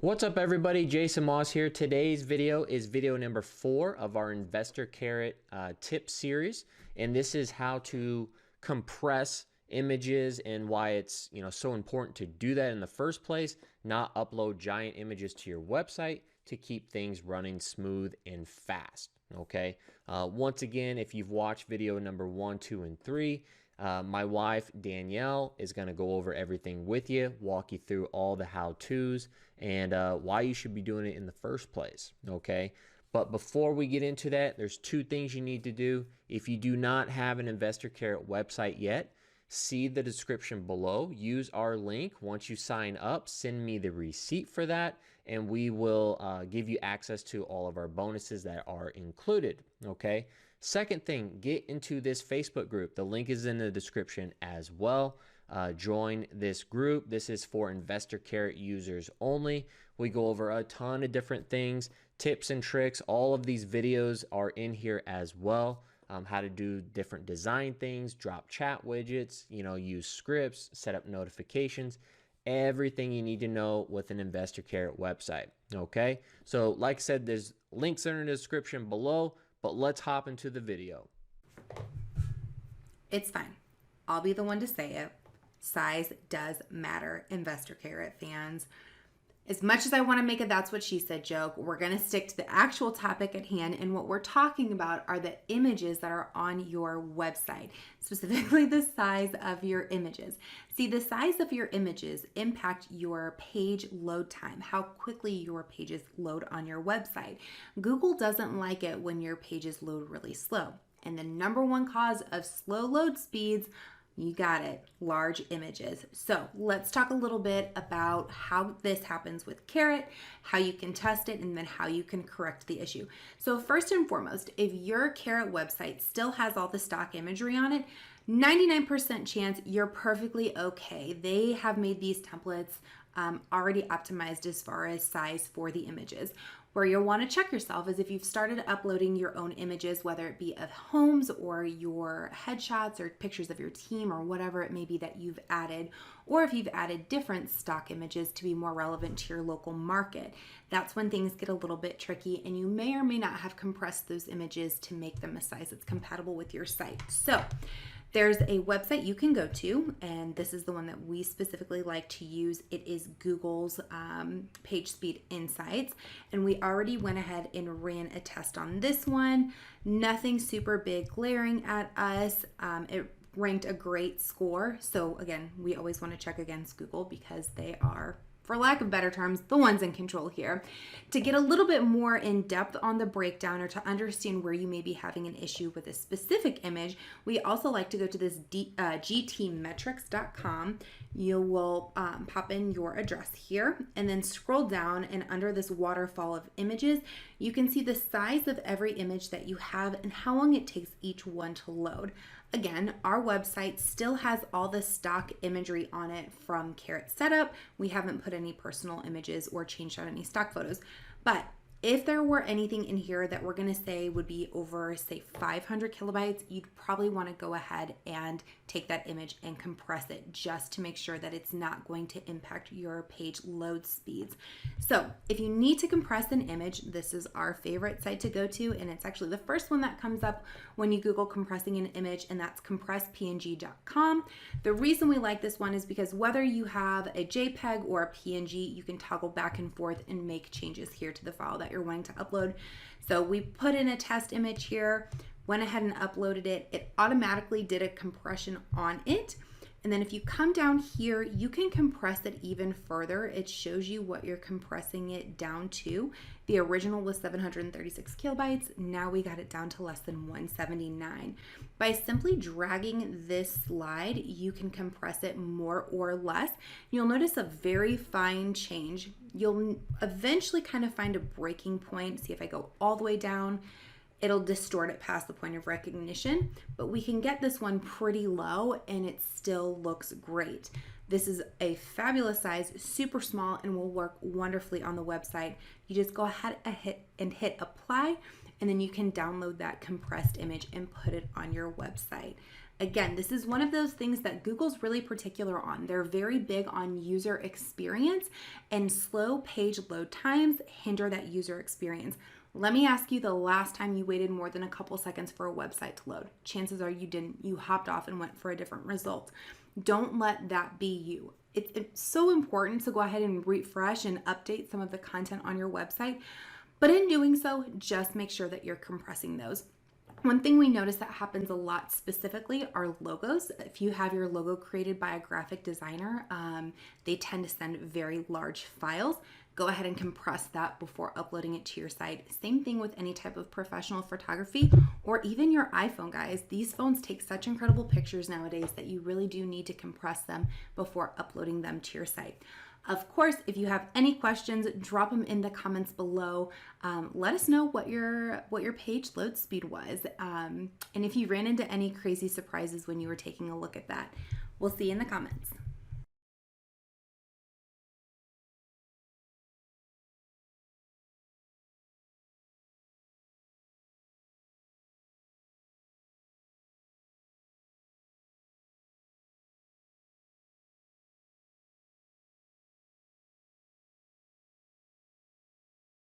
What's up everybody, JMoss here. Today's video is video number 4 of our Investor Carrot tip series. And this is how to compress images and why it's so important to do that in the first place, not upload giant images to your website to keep things running smooth and fast. Okay. Once again, if you've watched video number 1, 2, and 3, my wife Danielle is going to go over everything with you, walk you through all the how-tos and why you should be doing it in the first place. Okay. But before we get into that, there's 2 things you need to do. If you do not have an Investor Carrot website yet, see the description below. Use our link. Once you sign up, send me the receipt for that, and we will give you access to all of our bonuses that are included. Okay. Second thing, get into this Facebook group. The link is in the description as well. Join this group. This is for Investor Carrot users only. We go over a ton of different things, tips and tricks. All of these videos are in here as well. How to do different design things, drop chat widgets, use scripts, set up notifications, everything you need to know with an Investor Carrot website. Okay, so like I said, there's links in the description below, but let's hop into the video. It's fine. I'll be the one to say it. Size does matter, Investor Carrot fans. As much as I want to make a "that's what she said" joke, we're going to stick to the actual topic at hand. And what we're talking about are the images that are on your website, specifically the size of your images. See, the size of your images impact your page load time, how quickly your pages load on your website. Google doesn't like it when your pages load really slow. And the number one cause of slow load speeds, you got it, large images. So let's talk a little bit about how this happens with Carrot, how you can test it, and then how you can correct the issue. So first and foremost, if your Carrot website still has all the stock imagery on it, 99% chance you're perfectly okay. They have made these templates already optimized as far as size for the images. Where you'll want to check yourself is if you've started uploading your own images, whether it be of homes or your headshots or pictures of your team or whatever it may be that you've added, or if you've added different stock images to be more relevant to your local market. That's when things get a little bit tricky, and you may or may not have compressed those images to make them a size that's compatible with your site. So there's a website you can go to, and this is the one that we specifically like to use. It is Google's PageSpeed Insights, and we already went ahead and ran a test on this one. Nothing super big glaring at us. It ranked a great score. So again, we always want to check against Google because they are, for lack of better terms, the ones in control here. To get a little bit more in depth on the breakdown or to understand where you may be having an issue with a specific image, we also like to go to this gtmetrics.com. You will pop in your address here and then scroll down, and under this waterfall of images, you can see the size of every image that you have and how long it takes each one to load. Again, our website still has all the stock imagery on it from Carrot Setup. We haven't put any personal images or changed out any stock photos. But if there were anything in here that we're going to say would be over, say, 500 kilobytes, you'd probably want to go ahead and take that image and compress it just to make sure that it's not going to impact your page load speeds. So if you need to compress an image, this is our favorite site to go to, and it's actually the first one that comes up when you Google compressing an image, and that's compresspng.com. The reason we like this one is because whether you have a JPEG or a PNG, you can toggle back and forth and make changes here to the file that you're wanting to upload. So we put in a test image here, went ahead and uploaded it. It automatically did a compression on it. And then if you come down here, you can compress it even further. It shows you what you're compressing it down to. The original was 736 kilobytes. Now we got it down to less than 179. By simply dragging this slide, you can compress it more or less. You'll notice a very fine change. You'll eventually kind of find a breaking point. See if I go all the way down, it'll distort it past the point of recognition, but we can get this one pretty low and it still looks great. This is a fabulous size, super small, and will work wonderfully on the website. You just go ahead and hit apply, and then you can download that compressed image and put it on your website. Again, this is one of those things that Google's really particular on. They're very big on user experience, and slow page load times hinder that user experience. Let me ask you the last time you waited more than a couple seconds for a website to load. Chances are you didn't. You hopped off and went for a different result. Don't let that be you. It's so important to go ahead and refresh and update some of the content on your website. But in doing so, just make sure that you're compressing those. One thing we notice that happens a lot specifically are logos. If you have your logo created by a graphic designer, they tend to send very large files. Go ahead and compress that before uploading it to your site. Same thing with any type of professional photography or even your iPhone, guys. These phones take such incredible pictures nowadays that you really do need to compress them before uploading them to your site. Of course, if you have any questions, drop them in the comments below. Let us know what your page load speed was, and if you ran into any crazy surprises when you were taking a look at that. We'll see you in the comments.